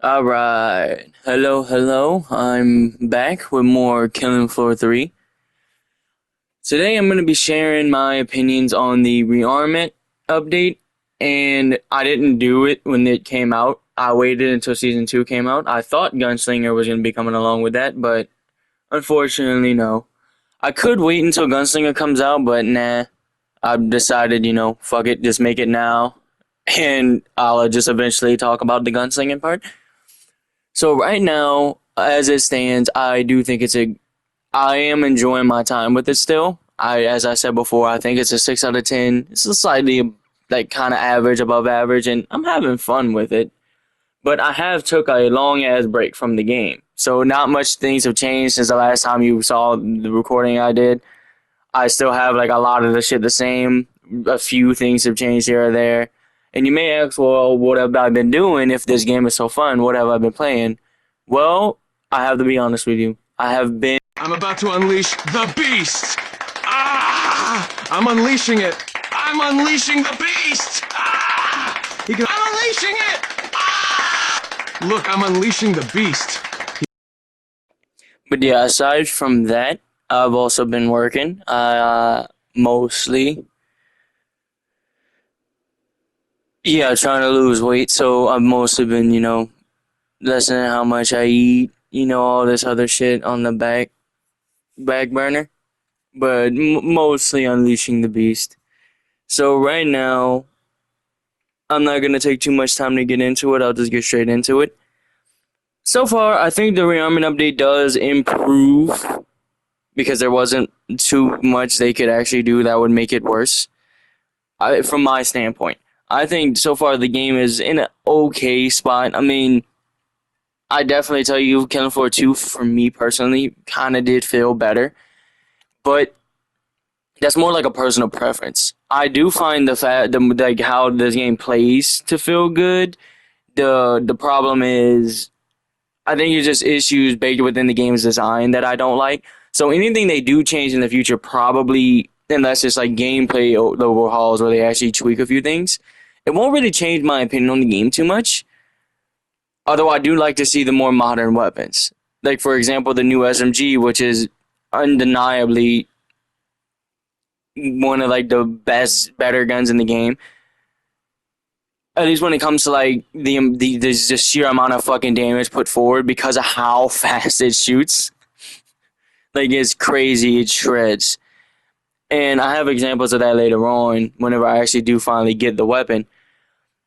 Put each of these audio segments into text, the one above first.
Alright. Hello, hello. I'm back with more Killing Floor 3. Today I'm going to be sharing my opinions on the rearmament update, and I didn't do it when it came out. I waited until Season 2 came out. I thought Gunslinger was going to be coming along with that, but unfortunately, no. I could wait until Gunslinger comes out, but nah. I've decided, fuck it, just make it now, and I'll just eventually talk about the Gunslinging part. So right now, as it stands, I do think I am enjoying my time with it still. As I said before, I think it's a 6 out of 10. It's a slightly like kind of average, above average, and I'm having fun with it. But I have took a long ass break from the game, so not much things have changed since the last time you saw the recording I did. I still have like a lot of the shit the same. A few things have changed here or there. And you may ask, well, what have I been doing if this game is so fun? What have I been playing? Well, I have to be honest with you. I have been. I'm about to unleash the beast! Ah! I'm unleashing it! I'm unleashing the beast! Ah! I'm unleashing it! Ah! Look, I'm unleashing the beast. But yeah, aside from that, I've also been working. Mostly. Yeah, trying to lose weight. So I've mostly been, lessening how much I eat, all this other shit on the back burner. But mostly unleashing the beast. So right now, I'm not going to take too much time to get into it. I'll just get straight into it. So far, I think the rearmament update does improve because there wasn't too much they could actually do that would make it worse. From my standpoint, I think so far the game is in an okay spot. I mean, I definitely tell you, Killing Floor 2 for me personally kind of did feel better, but that's more like a personal preference. I do find like how this game plays to feel good. The problem is, I think it's just issues baked within the game's design that I don't like. So anything they do change in the future, probably unless it's like gameplay overhauls where they actually tweak a few things, it won't really change my opinion on the game too much. Although I do like to see the more modern weapons, like for example the new SMG, which is undeniably one of like the better guns in the game. At least when it comes to like the sheer amount of fucking damage put forward because of how fast it shoots. Like it's crazy, it shreds. And I have examples of that later on whenever I actually do finally get the weapon.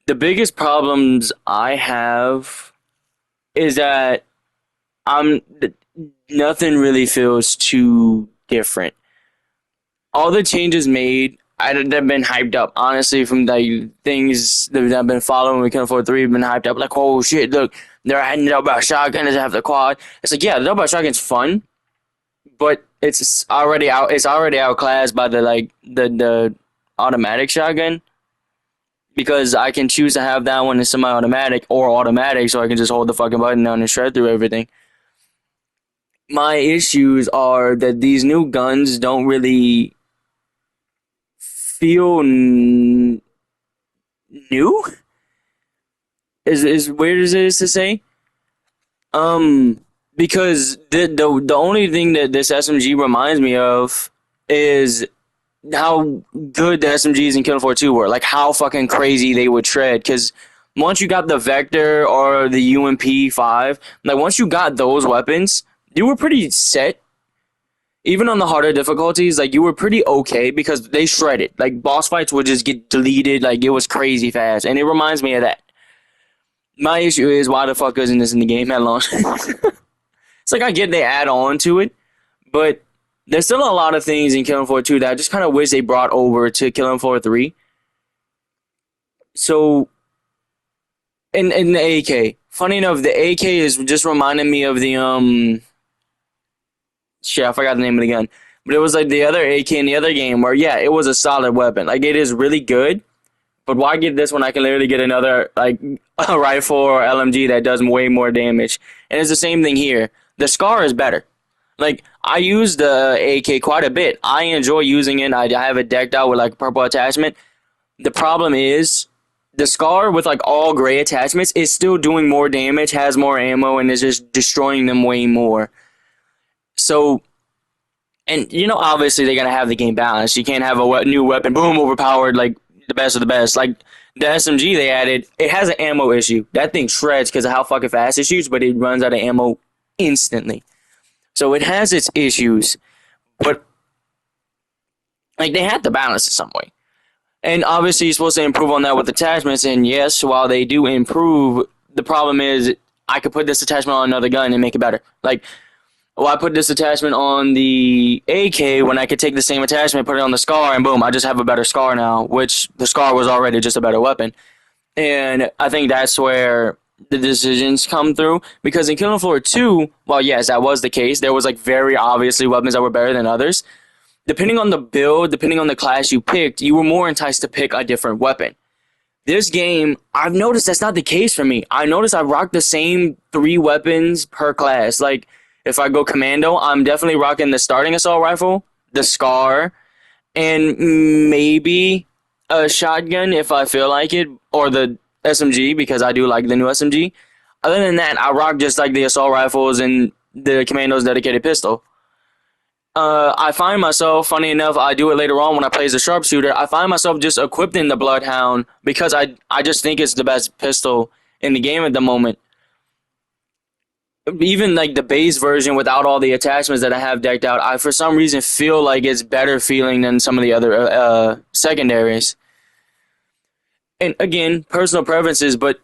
The biggest problems I have is that I'm nothing really feels too different. All the changes made, they've been hyped up. Honestly, from the things that I've been following with Killing Floor 3 have been hyped up. Like, oh shit, look, they're adding the double shotgun to have the quad. It's like, yeah, the double shotgun's fun, but it's already out. It's already outclassed by the automatic shotgun because I can choose to have that one in semi-automatic or automatic, so I can just hold the fucking button down and shred through everything. My issues are that these new guns don't really feel new. Is weird as it is to say. Because the only thing that this SMG reminds me of is how good the SMGs in Killing Floor 2 were. Like how fucking crazy they would shred. Because once you got the Vector or the UMP5, like once you got those weapons, you were pretty set. Even on the harder difficulties, like you were pretty okay because they shredded. Like boss fights would just get deleted. Like it was crazy fast. And it reminds me of that. My issue is why the fuck isn't this in the game at launch? It's like I get they add on to it, but there's still a lot of things in Killing Floor 2 that I just kind of wish they brought over to Killing Floor 3. So, in the AK, funny enough, the AK is just reminding me of the shit, I forgot the name of the gun, but it was like the other AK in the other game where yeah, it was a solid weapon. Like it is really good. But why get this when I can literally get another like a rifle or LMG that does way more damage? And it's the same thing here. The SCAR is better. Like I use the AK quite a bit. I enjoy using it. I have it decked out with like a purple attachment. The problem is The Scar with like all gray attachments is still doing more damage, has more ammo, and is just destroying them way more. So, and you know, obviously they're gonna have the game balanced. You can't have a new weapon, boom, overpowered like the best of the best. Like the SMG they added, it has an ammo issue. That thing shreds because of how fucking fast it shoots, but it runs out of ammo instantly. So it has its issues, but like they had to balance it some way. And obviously, you're supposed to improve on that with attachments. And yes, while they do improve, the problem is I could put this attachment on another gun and make it better. Like, well, I put this attachment on the AK when I could take the same attachment, put it on the Scar, and boom, I just have a better Scar now, which the Scar was already just a better weapon. And I think that's where the decisions come through. Because in Killing Floor 2, well, yes, that was the case. There was like very obviously weapons that were better than others. Depending on the build, depending on the class you picked, you were more enticed to pick a different weapon. This game, I've noticed that's not the case for me. I noticed I rock the same 3 weapons per class. Like, if I go Commando, I'm definitely rocking the starting assault rifle, the Scar, and maybe a shotgun if I feel like it, or the SMG because I do like the new SMG. Other than that, I rock just like the assault rifles and the Commando's dedicated pistol. I find myself, funny enough, I do it later on when I play as a sharpshooter. I find myself just equipping the Bloodhound because I just think it's the best pistol in the game at the moment. Even like the base version without all the attachments that I have decked out, I for some reason feel like it's better feeling than some of the other secondaries. And again, personal preferences, but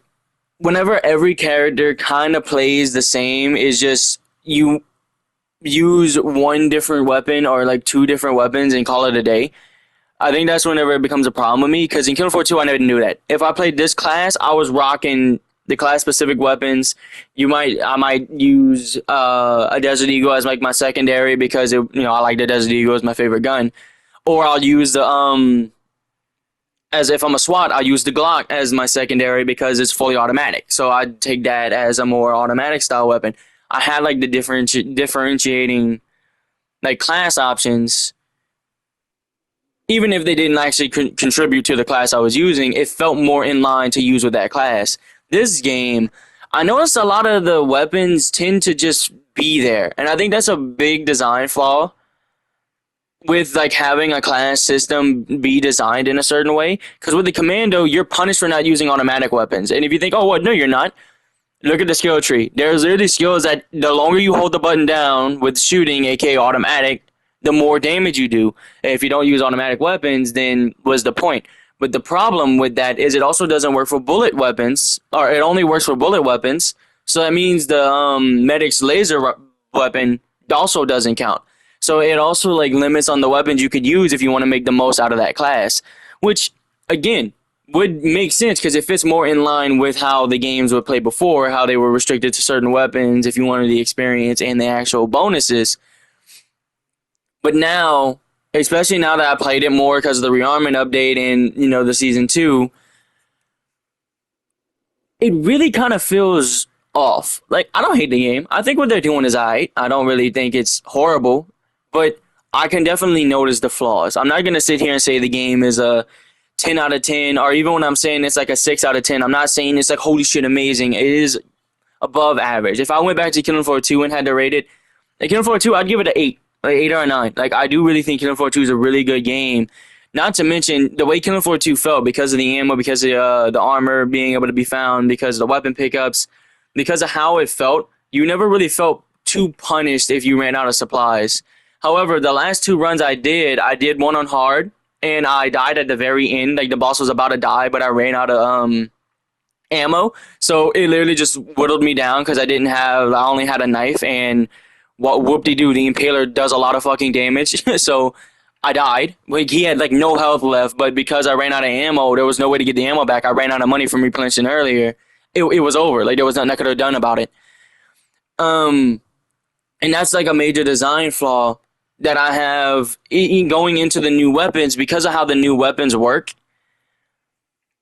whenever every character kind of plays the same, is just you use one different weapon or like 2 different weapons and call it a day. I think that's whenever it becomes a problem with me, because in Killing Floor 2 I never knew that. If I played this class, I was rocking the class specific weapons. I might use a Desert Eagle as like my secondary because I like the Desert Eagle as my favorite gun. Or I'll use the as if I'm a SWAT, I'll use the Glock as my secondary because it's fully automatic. So I'd take that as a more automatic style weapon. I had like the differentiating like class options. Even if they didn't actually contribute to the class I was using, it felt more in line to use with that class. This game, I noticed a lot of the weapons tend to just be there. And I think that's a big design flaw with like having a class system be designed in a certain way. Because with the Commando, you're punished for not using automatic weapons. And if you think, oh, what? No, you're not. Look at the skill tree. There's literally skills that the longer you hold the button down with shooting, aka automatic, the more damage you do. And if you don't use automatic weapons, then what's the point? But the problem with that is it also doesn't work for bullet weapons, or it only works for bullet weapons. So that means the medic's laser weapon also doesn't count. So it also like limits on the weapons you could use if you want to make the most out of that class, which again would make sense because it fits more in line with how the games would play before, how they were restricted to certain weapons if you wanted the experience and the actual bonuses. But now, especially now that I played it more because of the rearmament update and the season 2, it really kind of feels off. Like, I don't hate the game. I think what they're doing is alright. I don't really think it's horrible, but I can definitely notice the flaws. I'm not going to sit here and say the game is a 10 out of 10, or even when I'm saying it's like a 6 out of 10, I'm not saying it's like holy shit amazing. It is above average. If I went back to Killing Floor 2 and had to rate it, like Killing Floor 2, I'd give it an 8. Like 8 or a 9. Like, I do really think Killing Floor 2 is a really good game. Not to mention the way Killing Floor 2 felt because of the ammo, because of the armor being able to be found, because of the weapon pickups, because of how it felt. You never really felt too punished if you ran out of supplies. However, the last 2 runs I did one on hard, and I died at the very end. Like, the boss was about to die, but I ran out of ammo. So it literally just whittled me down because I only had a knife, and whoop-de-doo, the Impaler does a lot of fucking damage. So I died. Like, he had like no health left, but because I ran out of ammo, there was no way to get the ammo back. I ran out of money from replenishing earlier. It was over. Like, there was nothing I could have done about it. And that's like a major design flaw that I have going into the new weapons because of how the new weapons work.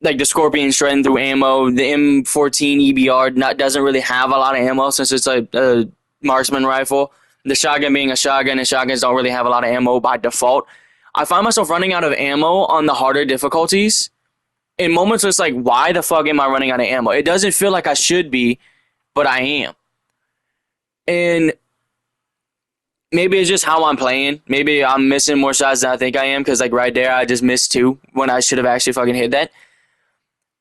Like the Scorpion shredding through ammo, the M14 EBR doesn't really have a lot of ammo since it's a marksman rifle. The shotgun being a shotgun, and shotguns don't really have a lot of ammo by default. I find myself running out of ammo on the harder difficulties In moments where it's like, why the fuck am I running out of ammo? It doesn't feel like I should be, but I am. And maybe it's just how I'm playing. Maybe I'm missing more shots than I think I am because, like, right there, I just missed two when I should have actually fucking hit that.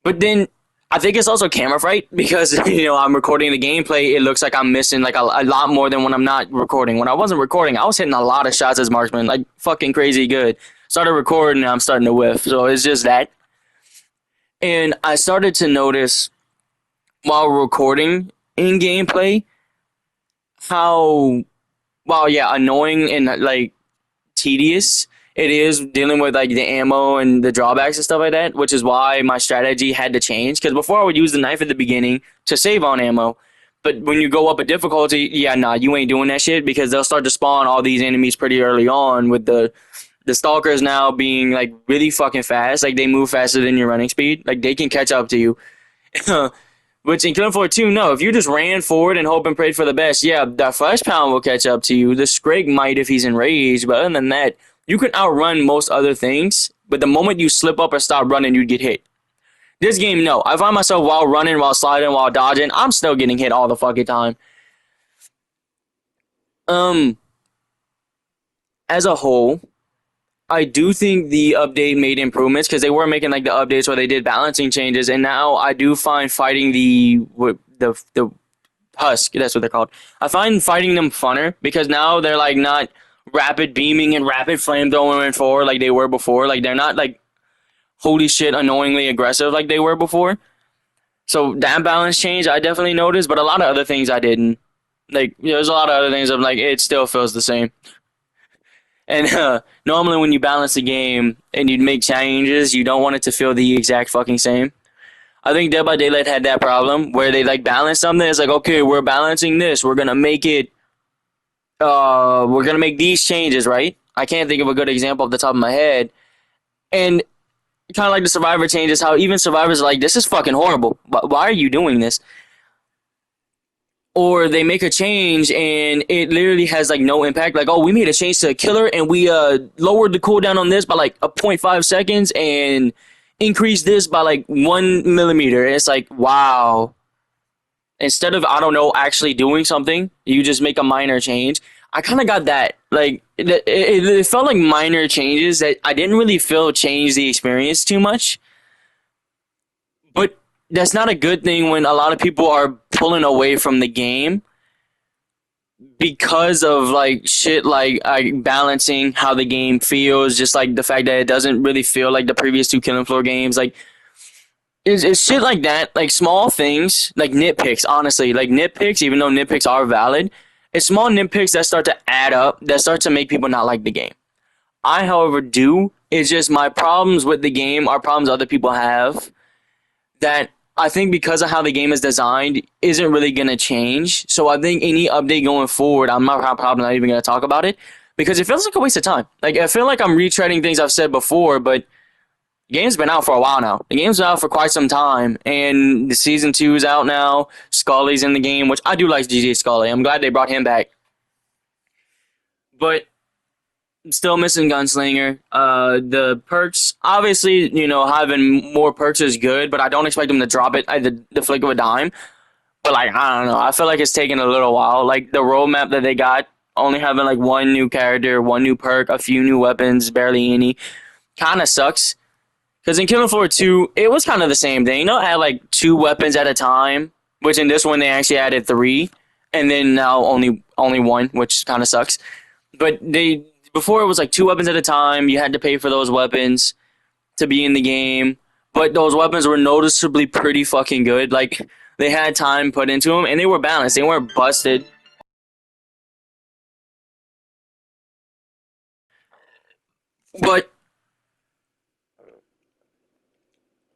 But then I think it's also camera fright because, I'm recording the gameplay. It looks like I'm missing, like, a lot more than when I'm not recording. When I wasn't recording, I was hitting a lot of shots as marksman, like, fucking crazy good. Started recording and I'm starting to whiff. So it's just that. And I started to notice while recording in gameplay how, while yeah, annoying and like tedious it is dealing with like the ammo and the drawbacks and stuff like that, which is why my strategy had to change. Because before I would use the knife at the beginning to save on ammo, but when you go up a difficulty, yeah, nah, you ain't doing that shit because they'll start to spawn all these enemies pretty early on with the stalkers now being like really fucking fast. Like they move faster than your running speed. Like they can catch up to you. Which in Killing Floor 2, no. If you just ran forward and hope and prayed for the best, yeah, the Flesh Pound will catch up to you. The Scrag might if he's enraged, but other than that, you can outrun most other things. But the moment you slip up or stop running, you'd get hit. This game, no. I find myself while running, while sliding, while dodging, I'm still getting hit all the fucking time. As a whole, I do think the update made improvements because they were making like the updates where they did balancing changes, and now I do find fighting the husk, that's what they're called. I find fighting them funner because now they're like not rapid beaming and rapid flamethrower and forward like they were before. Like they're not like holy shit annoyingly aggressive like they were before. So that balance change I definitely noticed, but a lot of other things I didn't. Like there's a lot of other things I'm like it still feels the same. And normally when you balance a game and you make changes, you don't want it to feel the exact fucking same. I think Dead by Daylight had that problem where they like balance something. It's like, okay, we're balancing this. We're gonna make it. We're gonna make these changes, right? I can't think of a good example off the top of my head. And kind of like the Survivor changes, how even Survivors are like, this is fucking horrible. Why are you doing this? Or they make a change and it literally has like no impact. Like, oh, we made a change to a killer and we lowered the cooldown on this by like a 0.5 seconds and increased this by like 1 millimeter. And it's like, wow. Instead of, I don't know, actually doing something, you just make a minor change. I kind of got that. Like, it felt like minor changes that I didn't really feel changed the experience too much. But that's not a good thing when a lot of people are pulling away from the game because of like shit like balancing how the game feels, just like the fact that it doesn't really feel like the previous two Killing Floor games. Like it's shit like that, like small things, like nitpicks, honestly. Like nitpicks, even though nitpicks are valid, it's small nitpicks that start to add up, that start to make people not like the game. I, however, do. It's just my problems with the game are problems other people have that I think because of how the game is designed isn't really going to change. So I think any update going forward, I'm probably not even going to talk about it because it feels like a waste of time. Like I feel like I'm retreading things I've said before, but the game's been out for a while now. The game's been out for quite some time, and the season 2 is out now. Scully's in the game, which I do like GG Scully. I'm glad they brought him back. But still missing Gunslinger. The perks, obviously, having more perks is good, but I don't expect them to drop it at the flick of a dime. But, like, I don't know. I feel like it's taking a little while. Like, the roadmap that they got, only having, like, one new character, one new perk, a few new weapons, barely any, kind of sucks. Because in Killing Floor 2, it was kind of the same thing. It had, like, 2 weapons at a time, which in this one they actually added 3. And then now only 1, which kind of sucks. But before it was like 2 weapons at a time. You had to pay for those weapons to be in the game. But those weapons were noticeably pretty fucking good. Like, they had time put into them, and they were balanced. They weren't busted. But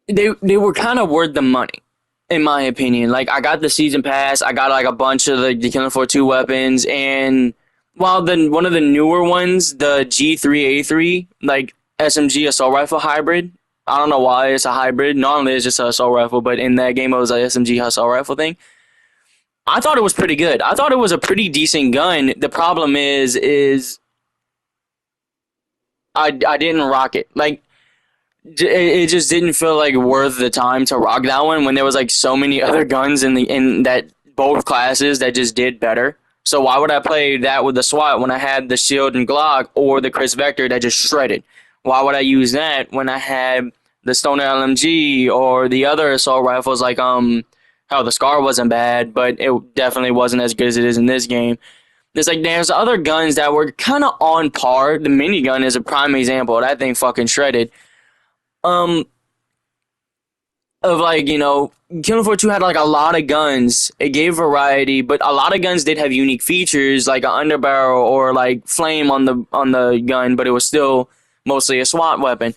they were kind of worth the money, in my opinion. Like, I got the season pass. I got, like, a bunch of the Killing Floor 2 weapons, and while one of the newer ones, the G3A3, like SMG assault rifle hybrid, I don't know why it's a hybrid. Normally it's just an assault rifle, but in that game it was a SMG assault rifle thing. I thought it was pretty good. I thought it was a pretty decent gun. The problem is I didn't rock it. Like it just didn't feel like worth the time to rock that one when there was like so many other guns in that both classes that just did better. So why would I play that with the SWAT when I had the shield and Glock or the Chris Vector that just shredded? Why would I use that when I had the Stoner LMG or the other assault rifles like how the Scar wasn't bad, but it definitely wasn't as good as it is in this game. It's like there's other guns that were kind of on par. The minigun is a prime example. That thing fucking shredded. Um, of like, Killing Floor 2 had like a lot of guns. It gave variety, but a lot of guns did have unique features like an underbarrel or like flame on the gun, but it was still mostly a SWAT weapon,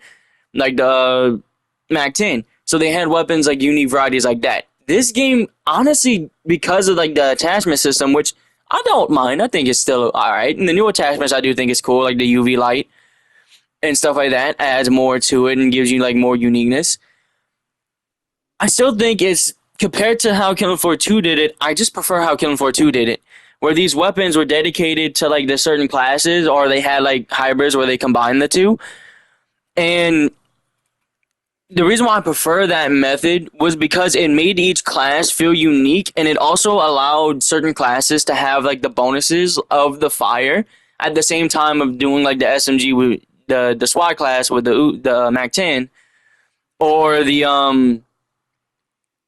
like the Mac 10. So they had weapons like unique varieties like that. This game, honestly, because of like the attachment system, which I don't mind, I think it's still all right. And the new attachments I do think is cool, like the UV light and stuff like that, adds more to it and gives you like more uniqueness. I still think it's compared to how Killing Floor 2 did it, I just prefer how Killing Floor 2 did it. Where these weapons were dedicated to like the certain classes or they had like hybrids where they combined the two. And the reason why I prefer that method was because it made each class feel unique and it also allowed certain classes to have like the bonuses of the fire at the same time of doing like the SMG with the SWAT class with the Mac 10 or the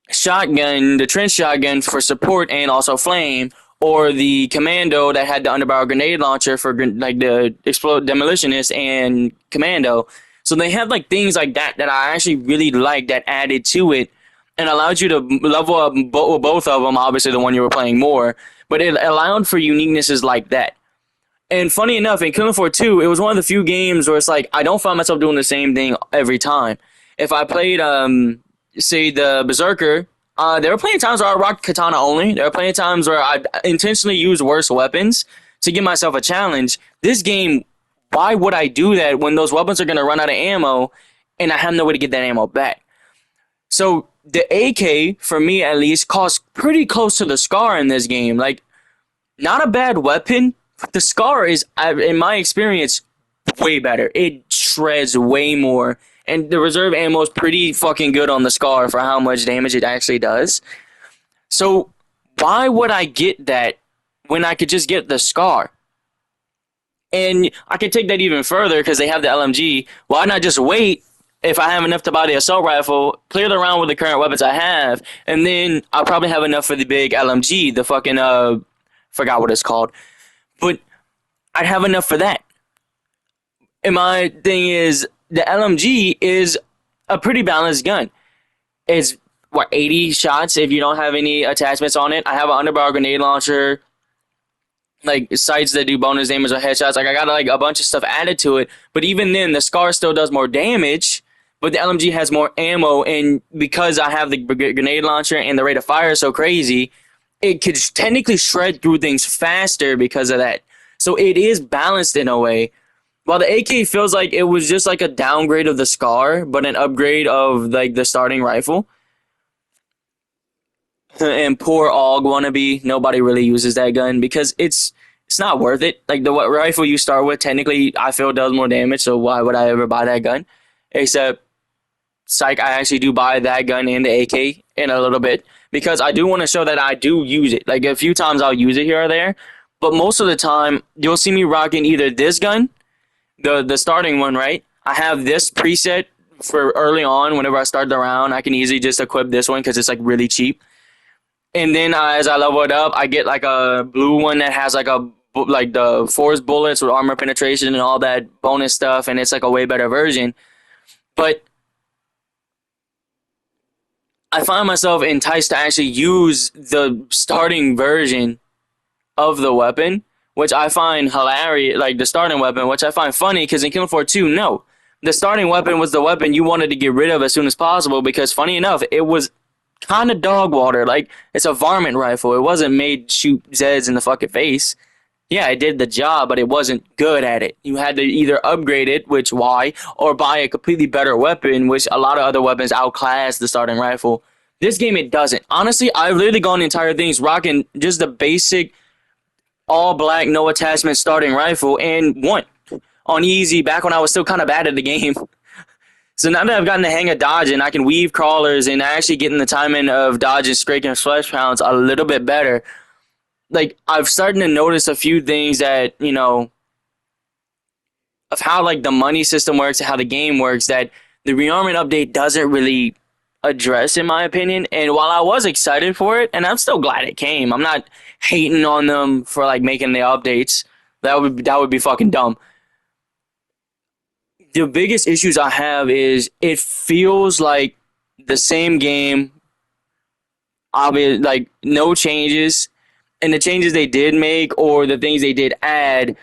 shotgun, the trench shotgun for support and also flame, or the commando that had the underbarrel grenade launcher for like the explode demolitionist and commando. So they had like things like that that I actually really liked that added to it and allowed you to level up both of them. Obviously, the one you were playing more, but it allowed for uniquenesses like that. And funny enough, in Killing Floor 2, it was one of the few games where it's like I don't find myself doing the same thing every time. If I played, say, the Berserker, there were plenty of times where I rocked Katana only. There were plenty of times where I intentionally used worse weapons to give myself a challenge. This game, why would I do that when those weapons are going to run out of ammo and I have no way to get that ammo back? So the AK, for me at least, costs pretty close to the Scar in this game. Like, not a bad weapon. The Scar is, in my experience, way better. It shreds way more. And the reserve ammo is pretty fucking good on the Scar for how much damage it actually does. So why would I get that when I could just get the Scar? And I could take that even further because they have the LMG. Why not just wait if I have enough to buy the assault rifle, clear the round with the current weapons I have, and then I'll probably have enough for the big LMG, the fucking, forgot what it's called. But I'd have enough for that. And my thing is, the LMG is a pretty balanced gun. It's, 80 shots if you don't have any attachments on it. I have an underbarrel grenade launcher, like sights that do bonus damage or headshots. Like I got like a bunch of stuff added to it. But even then, the Scar still does more damage, but the LMG has more ammo. And because I have the grenade launcher and the rate of fire is so crazy, it could technically shred through things faster because of that. So it is balanced in a way. While the AK feels like it was just like a downgrade of the Scar, but an upgrade of like the starting rifle. And poor AUG wannabe, nobody really uses that gun because it's not worth it. Like the rifle you start with, technically, I feel does more damage. So why would I ever buy that gun? Except, psych, I actually do buy that gun and the AK in a little bit because I do want to show that I do use it. Like a few times I'll use it here or there, but most of the time you'll see me rocking either this gun, the starting one, right? I have this preset for early on. Whenever I start the round, I can easily just equip this one because it's like really cheap. And then as I level it up, I get like a blue one that has like the force bullets with armor penetration and all that bonus stuff, and it's like a way better version. But I find myself enticed to actually use the starting version of the weapon, which I find hilarious, like the starting weapon, which I find funny because in Killing Floor 2, no. The starting weapon was the weapon you wanted to get rid of as soon as possible because, funny enough, it was kind of dog water. Like, it's a varmint rifle. It wasn't made to shoot Zeds in the fucking face. Yeah, it did the job, but it wasn't good at it. You had to either upgrade it, which why, or buy a completely better weapon, which a lot of other weapons outclass the starting rifle. This game, it doesn't. Honestly, I've literally gone the entire things rocking just the basic all black, no attachment starting rifle and won on easy back when I was still kind of bad at the game. So now that I've gotten the hang of dodging, I can weave crawlers and actually getting the timing of dodging, scraping flesh pounds a little bit better. Like I've starting to notice a few things that of how like the money system works and how the game works that the rearmament update doesn't really address, in my opinion. And while I was excited for it, and I'm still glad it came, I'm not hating on them for like making the updates. That would be fucking dumb. The biggest issues I have is it feels like the same game, obvious, like no changes, and the changes they did make or the things they did add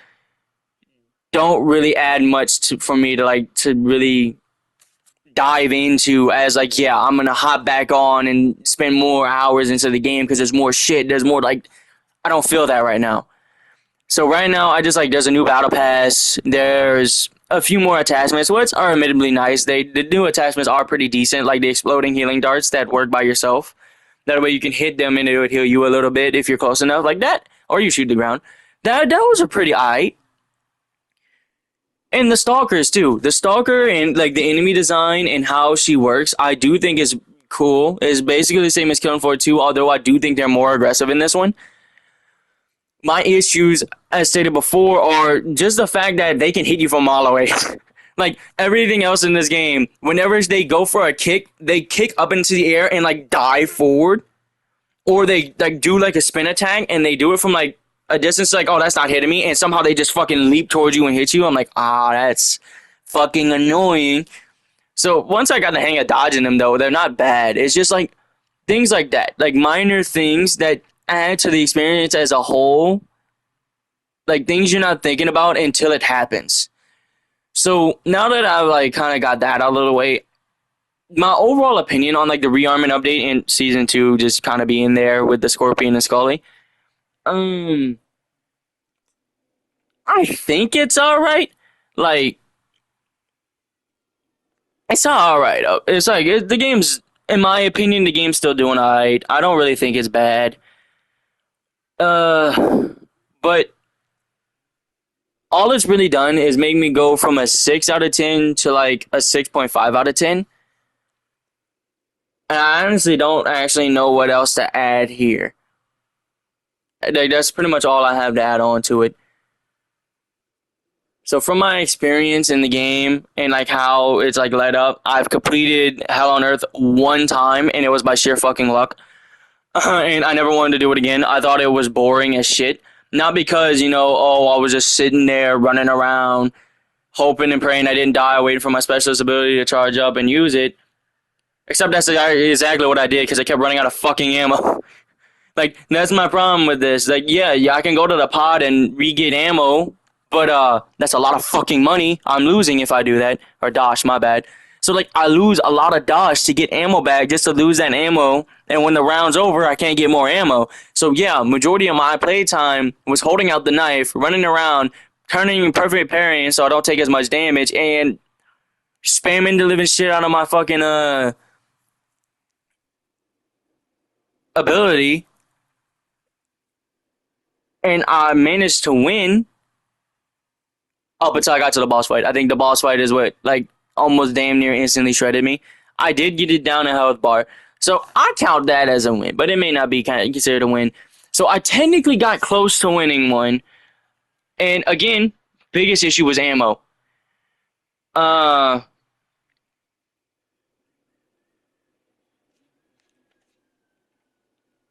don't really add much for me to like to really dive into as like, yeah, I'm gonna hop back on and spend more hours into the game because there's more shit, there's more like, I don't feel that right now. So right now I just like, there's a new battle pass, there's a few more attachments which are admittedly nice. The new attachments are pretty decent, like the exploding healing darts that work by yourself. That way you can hit them and it would heal you a little bit if you're close enough, like that, or you shoot the ground. That was a pretty eye. And the stalkers too. The stalker and like the enemy design and how she works, I do think is cool. Is basically the same as Killing Floor 2, although I do think they're more aggressive in this one. My issues, as stated before, are just the fact that they can hit you from a mile away. Like everything else in this game, whenever they go for a kick, they kick up into the air and like dive forward, or they like do like a spin attack and they do it from like a distance, like, oh, that's not hitting me, and somehow they just fucking leap towards you and hit you. I'm like, that's fucking annoying. So once I got the hang of dodging them, though, they're not bad. It's just like things like that, like minor things that add to the experience as a whole, like things you're not thinking about until it happens. So now that I've like kind of got that out of the way, my overall opinion on like the rearmament update in season 2 just kind of being there with the Scorpion and Scully. I think it's all right. Like it's not all right. It's like the game's, in my opinion, the game's still doing all right. I don't really think it's bad. But all it's really done is make me go from a 6 out of 10 to like a 6.5 out of 10. And I honestly don't actually know what else to add here. Like, that's pretty much all I have to add on to it. So from my experience in the game and like how it's like led up, I've completed Hell on Earth one time and it was by sheer fucking luck. And I never wanted to do it again. I thought it was boring as shit. Not because, I was just sitting there running around hoping and praying I didn't die, waiting for my specialist ability to charge up and use it. Except that's exactly what I did because I kept running out of fucking ammo. Like, that's my problem with this. Like, yeah, I can go to the pod and re-get ammo, but that's a lot of fucking money I'm losing if I do that. Or dosh, my bad. So, like, I lose a lot of dosh to get ammo back just to lose that ammo. And when the round's over, I can't get more ammo. So, yeah, majority of my playtime was holding out the knife, running around, turning perfect parrying so I don't take as much damage, and spamming the living shit out of my fucking ability. And I managed to win up until I got to the boss fight. I think the boss fight is what, like, almost damn near instantly shredded me. I did get it down a health bar. So I count that as a win, but it may not be kind of considered a win. So I technically got close to winning one. And again, biggest issue was ammo.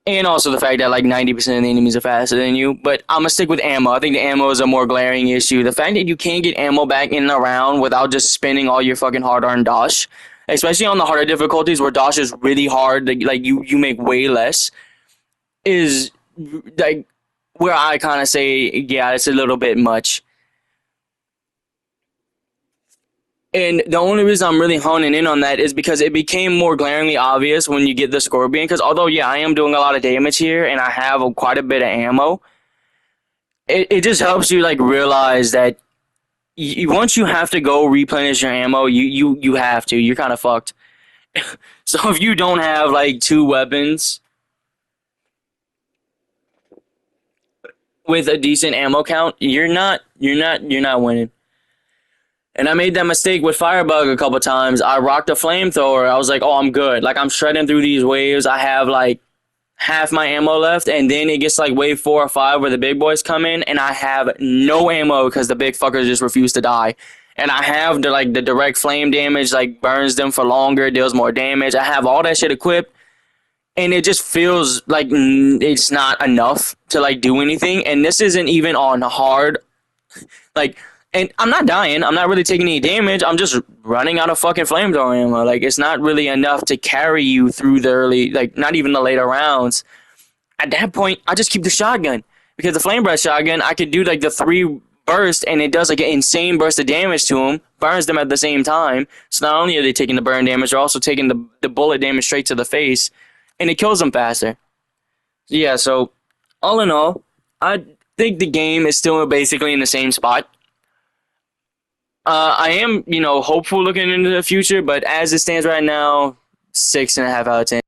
And also the fact that like 90% of the enemies are faster than you. But I'm going to stick with ammo. I think the ammo is a more glaring issue. The fact that you can't get ammo back in and around without just spending all your fucking hard-earned dosh, especially on the harder difficulties where dosh is really hard, like you make way less, is like where I kind of say, yeah, it's a little bit much. And the only reason I'm really honing in on that is because it became more glaringly obvious when you get the Scorpion. Because although, yeah, I am doing a lot of damage here and I have quite a bit of ammo, it just helps you like realize that once you have to go replenish your ammo, you have to. You're kind of fucked. So if you don't have like 2 weapons with a decent ammo count, you're not winning. And I made that mistake with Firebug a couple times. I rocked a flamethrower. I was like, oh, I'm good. Like, I'm shredding through these waves. I have, like, half my ammo left. And then it gets, like, wave 4 or 5 where the big boys come in. And I have no ammo because the big fuckers just refuse to die. And I have, the direct flame damage, like, burns them for longer, deals more damage. I have all that shit equipped. And it just feels like it's not enough to, like, do anything. And this isn't even on hard. Like, and I'm not dying. I'm not really taking any damage. I'm just running out of fucking flamethrower ammo. Like, it's not really enough to carry you through the early, like, not even the later rounds. At that point, I just keep the shotgun. Because the flame breath shotgun, I could do, like, the 3 burst, and it does, like, an insane burst of damage to them. Burns them at the same time. So not only are they taking the burn damage, they're also taking the bullet damage straight to the face. And it kills them faster. Yeah, so, all in all, I think the game is still basically in the same spot. I am, hopeful looking into the future, but as it stands right now, 6.5 out of 10.